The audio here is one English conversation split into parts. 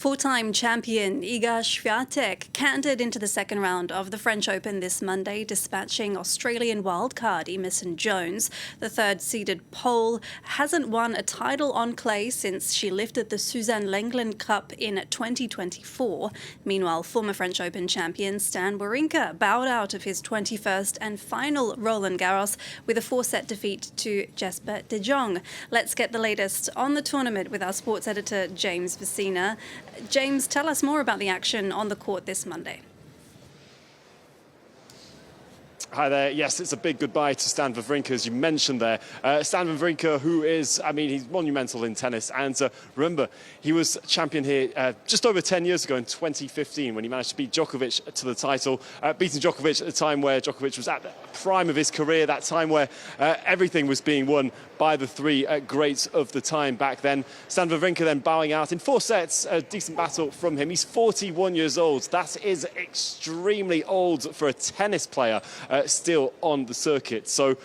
Four-time champion Iga Swiatek cantered into the second round of the French Open this Monday, dispatching Australian wildcard Emerson Jones. The third-seeded Pole hasn't won a title on clay since she lifted the Suzanne Lenglen Cup in 2024. Meanwhile, former French Open champion Stan Wawrinka bowed out of his 21st and final Roland-Garros with a 4-set defeat to Jesper de Jong. Let's get the latest on the tournament with our sports editor James Vasina. James, tell us more about the action on the court this Monday. Hi there. Yes, it's a big goodbye to Stan Wawrinka, as you mentioned there. Stan Wawrinka, who is, he's monumental in tennis. And remember, he was champion here just over 10 years ago in 2015 when he managed to beat Djokovic to the title, beating Djokovic at a time where Djokovic was at the prime of his career, that time where everything was being won by the three greats of the time back then. Stan Wawrinka then bowing out in 4 sets, a decent battle from him. He's 41 years old. That is extremely old for a tennis player still on the circuit. So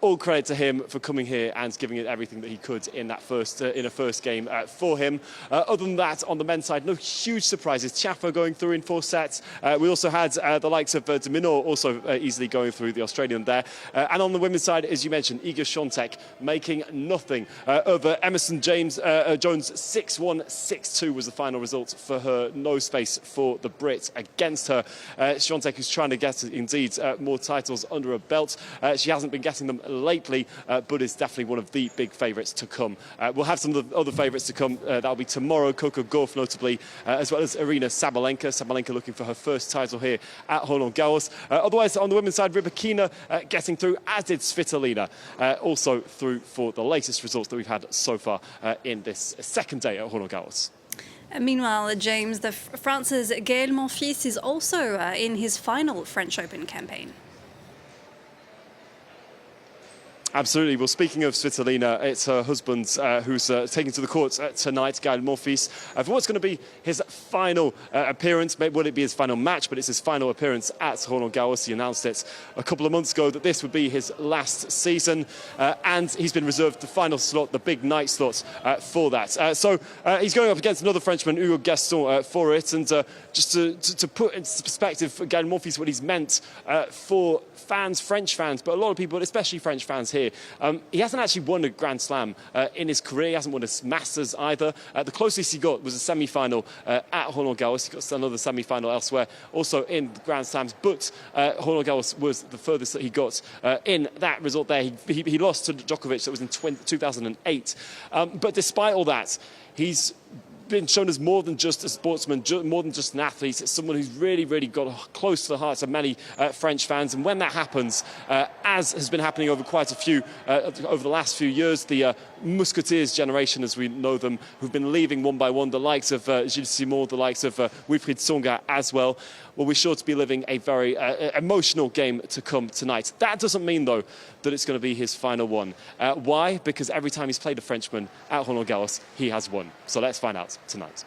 all credit to him for coming here and giving it everything that he could in that first game for him. Other than that, on the men's side, no huge surprises. Tiafoe going through in 4 sets. We also had the likes of de Minaur also easily going through, the Australian there. And on the women's side, as you mentioned, Iga Swiatek making nothing over Emerson Jones 6-1, 6-2 was the final result for her. No space for the Brit against her. Swiatek, who's trying to get indeed more titles under her belt. She hasn't been getting them lately, but is definitely one of the big favourites to come. We'll have some of the other favourites to come. That'll be tomorrow, Coco Gauff notably, as well as Aryna Sabalenka. Sabalenka looking for her first title here at Roland-Garros. Otherwise, on the women's side, Rybakina getting through, as did Svitolina, also through for the latest results that we've had so far in this second day at Roland-Garros. Meanwhile, James, France's Gaël Monfils is also in his final French Open campaign. Absolutely. Well, speaking of Svitolina, it's her husband who's taking to the court tonight, Gaël Monfils, for what's going to be his final appearance. Would it be his final match? But it's his final appearance at Roland-Garros. He announced it a couple of months ago that this would be his last season, and he's been reserved the final slot, the big night slot for that. So he's going up against another Frenchman, Hugo Gaston, for it. And just to put into perspective for Gaël Monfils what he's meant for fans, French fans, but a lot of people, especially French fans here. He hasn't actually won a Grand Slam in his career. He hasn't won a Masters either. The closest he got was a semi-final at Roland-Garros. He got another semi-final elsewhere, also in the Grand Slams. But Roland-Garros was the furthest that he got in that result there. He lost to Djokovic. That was in 2008. But despite all that, he's been shown as more than just a sportsman, more than just an athlete. It's someone who's really, really got close to the hearts of many French fans. And when that happens, as has been happening over quite a few, over the last few years, the Musketeers generation, as we know them, who've been leaving one by one, the likes of Gilles Simon, the likes of Wilfried Tsonga as well, we're sure to be living a very emotional game to come tonight. That doesn't mean, though, that it's going to be his final one. Why? Because every time he's played a Frenchman at Roland-Garros, he has won. So let's find out tonight.